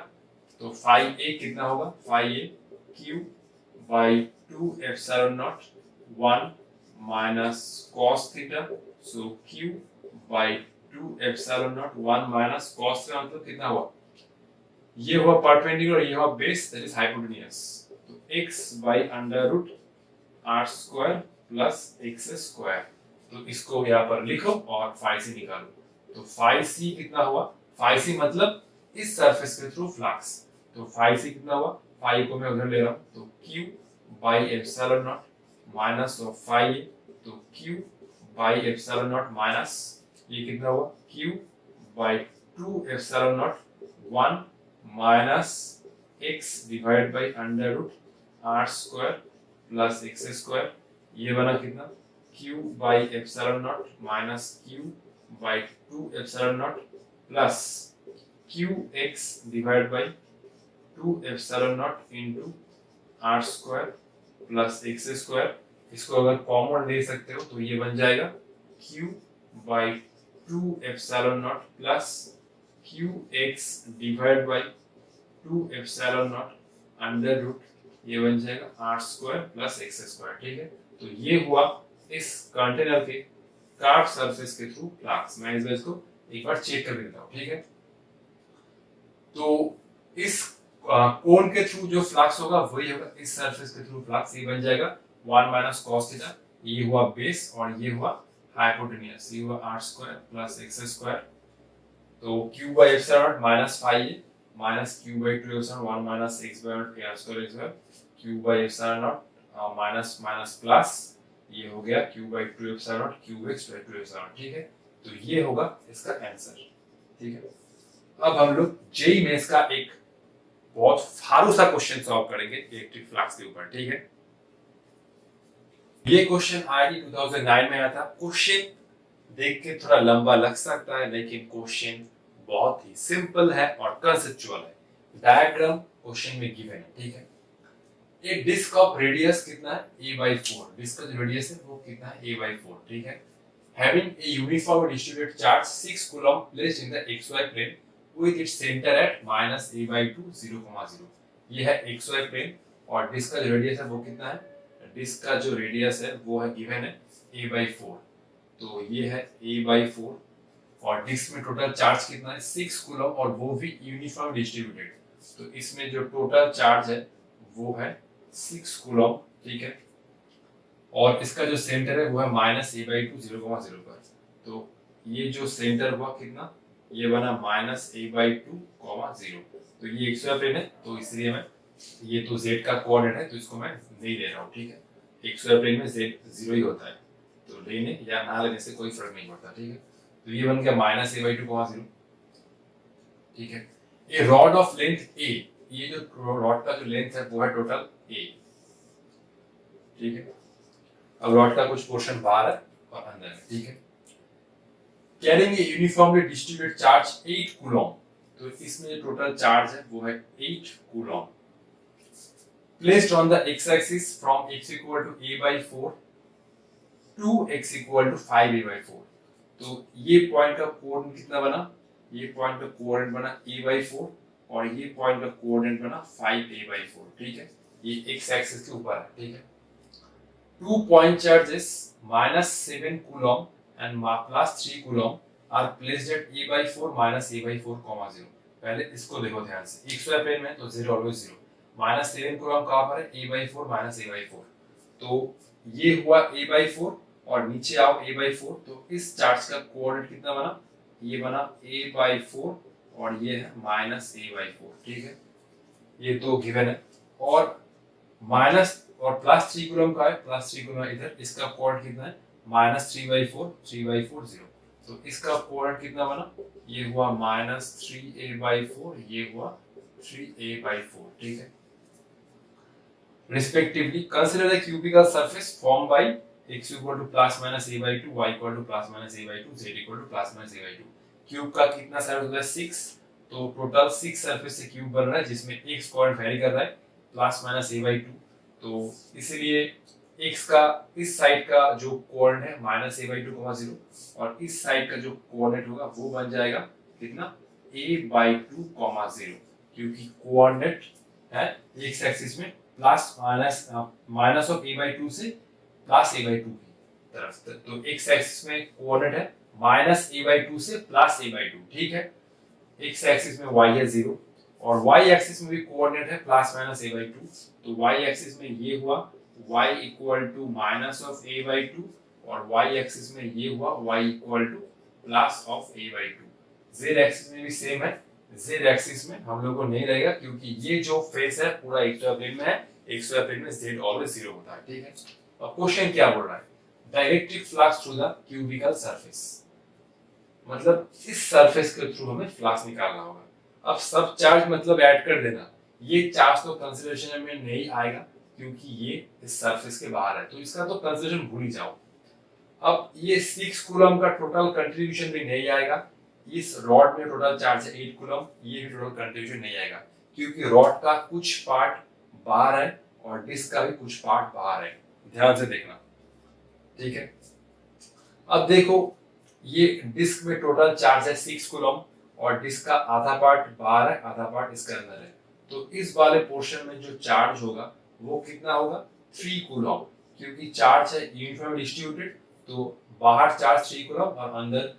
तो फाई ए कितना होगा, phi A q/2 epsilon naught 1 minus cos theta. So q/2 epsilon naught 1 minus cos का मतलब कितना हुआ, ये हुआ परपेंडिकुलर, ये हुआ बेस, दैट इज हाइपोटेन्यूज। तो x/√r² प्लस x²। तो इसको यहाँ पर लिखो और फाई सी निकालो। तो फाई सी कितना हुआ, फाई सी मतलब इस सरफेस के थ्रू फ्लक्स। तो फाई सी कितना हुआ, फाई को मैं उधर ले रहा हूँ, तो q/ε0 माइनस ऑफ फाई, तो q/ε0 माइनस ये कितना हुआ q/2 epsilon 1 minus x divide by √r² plus x²। ये बना कितना q/ε0 minus q/2 epsilon plus qx divide by 2 epsilon into r² plus x²। इसको अगर कॉमन ले सकते हो तो ये बन जाएगा q/2 epsilon plus qx divide by 2 epsilon under root, ये बन जाएगा r² प्लस x², ठीक है। तो ये हुआ इस कंटेनर के कार्व सरफेस के थ्रू फ्लक्स। मैं इस को एक बार चेक कर देता हूँ, ठीक है। तो इस कोन के थ्रू जो फ्लक्स होगा वही होगा इस सरफेस के थ्रू फ्लक्स। ये बन जाएगा 1 माइनस कॉस थीटा, ये हुआ बेस और ये हुआ हाइपोटेन्यूज, ये हुआ r² प्लस x²। तो q/ε0 minus phi A minus q/2 epsilon 1 minus x/r², q/ε0 minus minus plus, ये हो गया q/2 एप्सिलॉन qx/2 एप्सिलॉन, ठीक है। तो ये होगा इसका आंसर, ठीक है। अब हम लोग जेईई मेंस का एक बहुत फारू सा क्वेश्चन सॉल्व करेंगे इलेक्ट्रिक फ्लक्स के ऊपर, ठीक है। ये क्वेश्चन आईआईटी 2009 में आया था। क्वेश्चन देख के थोड़ा लंबा लग सकता है, लेकिन क्वेश्चन बहुत ही सिंपल है और कंसेप्चुअल है। डायग्राम क्वेश्चन में गिवन है, ठीक है। एक डिस्क ऑफ रेडियस कितना है a/4, डिस्क का जो रेडियस है वो कितना है a/4, ठीक है। Having a uniform distributed charge 6 coulomb placed in the xy plane with its center at minus a/2 0,0। ये है xy प्लेन और डिस्क का जो रेडियस है वो कितना है, डिस्क का जो रेडियस है वो है गिवन है a/4। तो ये है a/4 और डिस्क में टोटल चार्ज कितना है 6 कूलम और वो भी यूनिफॉर्म डिस्ट्रीब्यूटेड। तो इसमें जो टोटल चार्ज है वो है 6 कूलम, ठीक है। और इसका जो सेंटर है वो है माइनस a/2 0,0 पर। तो ये जो सेंटर हुआ कितना, ये बना माइनस a/2, 0। तो ये एक्सवाई प्लेन है, तो इसलिए मैं ये तो z का कोऑर्डिनेट है तो इसको मैं नहीं ले रहा हूँ, ठीक है। एक्सवाई प्लेन में z 0 ही होता है, तो लेने या ना लेने से कोई फर्क नहीं पड़ता, ठीक है। तो ये बन गया माइनस a/2, 0, ठीक है। ए रॉड ऑफ लेंथ a ये जो रॉड का जो लेंथ है वो है टोटल ए, ठीक है। अब रॉड का कुछ पोर्शन बाहर है और अंदर है, ठीक है। Carrying a uniformly distributed charge 8 coulomb, तो इसमें जो टोटल चार्ज है वो है 8 coulomb. Placed on the x axis from x equal to a by 4 to x equal to 5a by 4, तो ये पॉइंट का कोऑर्डिनेट कितना बना, ये पॉइंट का कोऑर्डिनेट बना a by 4 और ये पॉइंट का कोऑर्डिनेट बना 5a by 4, ठीक है। ये x एक्सिस के ऊपर है, ठीक है। 2 point charges -7 coulomb and +3 coulomb are placed at a by 4 -a by 4, 0। पहले इसको देखो ध्यान से, 100 प्लेन में तो 0 ऑलवेज 0, -7 coulomb कहाँ पर है, a by 4 -a by 4, तो ये हुआ a by 4 और नीचे आओ a by 4, तो इस चार्ज का कोऑर्डिनेट कितना बना, ये बना a by 4 और ये है -a by 4, ठीक है। ये तो गिवन है। और माइनस और +3 कूलम का है, +3 कूलम इधर, इसका कोऑर्डिनेट कितना है -3/4, 3/4 0, तो इसका कोऑर्डिनेट कितना बना, ये हुआ -3a/4, ये हुआ 3a/4, ठीक है। Respectively consider the cubical surface form by x equal to +-a/2, y equal to +-a/2, z equal to +-a/2। Cube का कितना सरफेस होता है 6, तो टोटल 6 सरफेस से क्यूब बन रहा है, जिसमें x कोऑर्डिनेट वेरी कर रहा है +-a/2, तो इसलिए x का इस साइड का जो कोऑर्डिनेट है -a/2, 0 और इस साइड का जो कोऑर्डिनेट होगा वो बन जाएगा कितना, a/2, 0, क्योंकि कोऑर्डिनेट है x एक्सिस में माइनस ऑफ a/2 से +a/2 की तरफ, तो x एक्सिस में कोऑर्डिनेट है -a/2 से +a/2, ठीक है। x एक्सिस में y है 0 और y एक्सिस में भी कोऑर्डिनेट है +-a/2, तो y एक्सिस में ये हुआ y इक्वल टू -a/2 और y एक्सिस में ये हुआ y equal to +a/2। z axis में भी सेम है, z एक्सिस में हम लोगों को नहीं रहेगा क्योंकि ये जो फेस है पूरा xy प्लेन में है, xy प्लेन में z ऑलवेज 0 होता है, ठीक है। अब क्वेश्चन क्या बोल रहा है, directed flux through the cubical surface, मतलब इस सरफेस के थ्रू हमें फ्लक्स निकालना होगा। अब सब चार्ज मतलब ऐड कर देना, ये चार्ज तो कंसीडरेशन में नहीं आएगा क्योंकि ये इस सरफेस के बाहर है, तो इसका तो कंसीडरेशन भूल ही जाओ। अब ये 6 कूलम का टोटल कंट्रीब्यूशन भी नहीं आएगा, इस रॉड में टोटल चार्ज है 8 कूलम, ये भी टोटल कंट्रीब्यूशन नहीं आएगा क्योंकि रॉड का कुछ पार्ट बाहर है और डिस्क का भी कुछ पार्ट बाहर है, ध्यान से देखना, ठीक है। अब देखो ये डिस्क में टोटल चार्ज है 6 कूलम और डिस्क का आधा पार्ट बाहर है, आधा पार्ट इसके अंदर है, तो इस वाले पोर्शन में जो चार्ज होगा वो कितना होगा 3 कूलम, क्योंकि चार्ज है यूनिफॉर्मली डिस्ट्रीब्यूटेड, तो बाहर चार्ज 3 कूलम और अंदर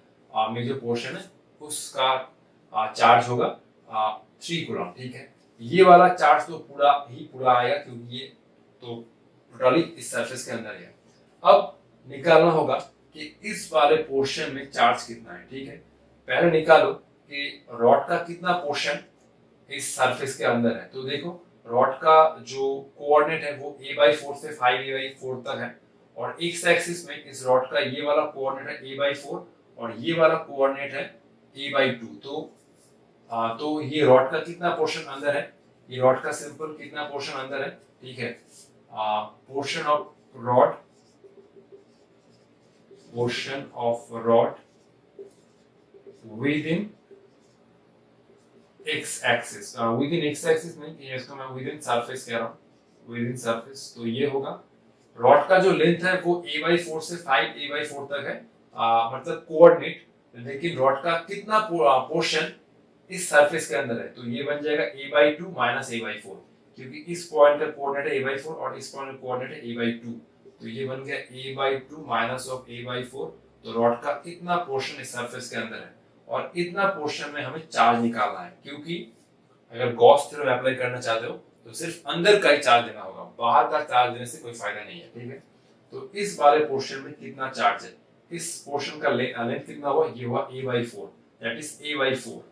में जो पोर्शन है उसका चार्ज होगा 3 कूलम, ठीक है। ये वाला चार्ज तो पूरा आएगा क्योंकि ये तो टोटली इस सरफेस के अंदर है। अब निकालना होगा कि इस वाले पोर्शन में चार्ज कितना है, ठीक है। पहले निकालो कि रॉड का कितना पोर्शन इस सरफेस के अंदर है, तो देखो रॉड का जो कोऑर्डिनेट है वो a/4 से 5a/4 तक है और x एक्सिस में इस रॉड का ये वाला कोऑर्डिनेट है a/4 और ये वाला कोऑर्डिनेट है a/2, तो ये रॉड का कितना पोर्शन अंदर है, ये रॉड का सिंपल कितना पोर्शन अंदर है, ठीक है। Portion of rod within x axis, within x axis नहीं, इसको मैं within सरफेस कह रहा हूँ, within सरफेस, तो ये होगा रॉड का जो लेंथ है वो a/4 से 5a/4 तक है, मतलब कोऑर्डिनेट, लेकिन रॉड का कितना पोर्शन इस सरफेस के अंदर है, तो ये बन जाएगा a/2 -a/4, क्योंकि इस पॉइंट का कोऑर्डिनेट है a/4 और इस पॉइंट का कोऑर्डिनेट है a/2, तो ये बन गया a/2 माइनस ऑफ a/4, तो रॉड का इतना पोर्शन इस सरफेस के अंदर है और इतना पोर्शन में हमें चार्ज निकालना है, क्योंकि अगर गॉस थ्योरम अप्लाई करना चाहते हो तो सिर्फ अंदर का ही चार्ज देना होगा, बाहर का चार्ज देने से कोई फायदा नहीं है, ठीक है। तो इस वाले पोर्शन में कितना चार्ज है, इस पोर्शन का लेंथ कितना हुआ, ये हुआ a/4, दैट इज a/4,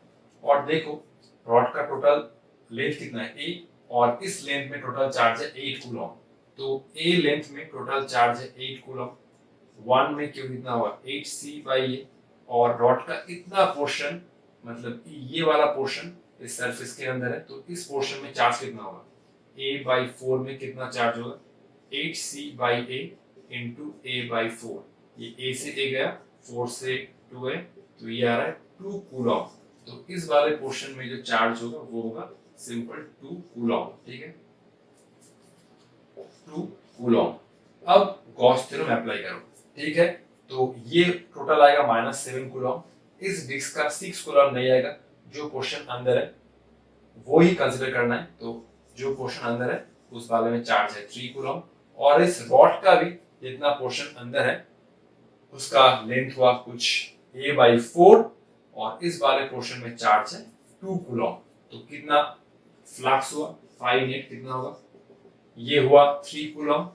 और देखो रॉड का टोटल लेंथ कितना है a और इस लेंथ में टोटल चार्ज है 8 कूलम, तो a लेंथ में टोटल चार्ज है 8 कूलम, 1 में क्यों कितना हुआ 8c/a, और रॉड का इतना पोर्शन मतलब ये वाला पोर्शन इस सरफेस के अंदर है, तो इस पोर्शन में चार्ज कितना होगा, a/4 में कितना चार्ज होगा, 8c/a इंटू a/4। ये a से a गया, 4 से 2 है, तो ये आ रहा है 2 कूलम। तो इस वाले पोर्शन में जो चार्ज होगा वो होगा सिंपल 2 कूलम। ठीक है, 2 कूलम। अब गॉस थ्योरम अप्लाई करो। ठीक है, तो ये टोटल आएगा -7 कूलम। इस डिस्क का 6 कूलम नहीं आएगा, जो पोर्शन अंदर है वो ही कंसीडर करना है। तो जो पोर्शन अंदर है उस वाले में चार्ज है 3 कूलम, और इस रॉड का भी जितना पोर्शन अंदर है उसका लेंथ हुआ कुछ a/4, और इस वाले पोर्शन में चार्ज है 2 कूलम। तो कितना फ्लक्स हुआ, 5 नेट कितना होगा, ये हुआ 3 कूलम,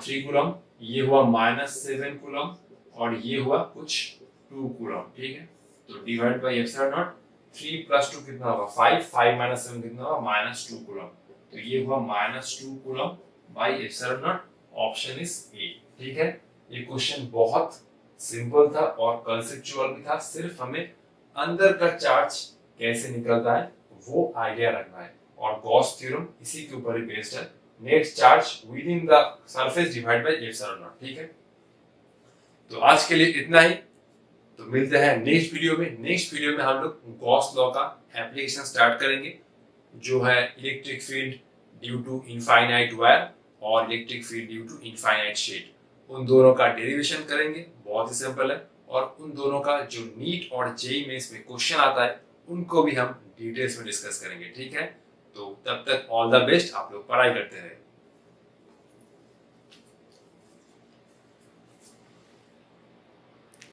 3 कूलम, ये हुआ -7 कूलम, और ये हुआ कुछ 2 कूलम। ठीक है, तो डिवाइड बाय एप्सिलॉन नॉट, 3 + 2 कितना होगा 5, 5 - 7 कितना होगा -2 कूलम। तो ये हुआ -2 coulomb bye epsilon not. Option is a. ठीक है, ये क्वेश्चन बहुत सिंपल था और कंसेप्चुअल भी था, सिर्फ हमें अंदर का चार्ज कैसे निकलता है वो आइडिया रखना है, और गॉस थ्योरम इसी के ऊपर ही बेस्ड है, net charge with in the surface divide by epsilon naught. ठीक है, तो आज के लिए इतना ही। तो मिलते हैं नेक्स्ट वीडियो में। नेक्स्ट वीडियो में हम लोग गॉस लॉ का एप्लीकेशन स्टार्ट करेंगे, जो है electric field due to infinite wire और electric field due to infinite sheet. उन दोनों का डेरिवेशन करेंगे, बहुत ही सिंपल है, और उन दोनों का जो नीट और जेईई मेंस में क्वेश्चन आता है उनको भी हम डिटेल्स में डिस्कस करेंगे। ठीक है, तो तब तक ऑल द बेस्ट, आप लोग पढ़ाई करते रहे।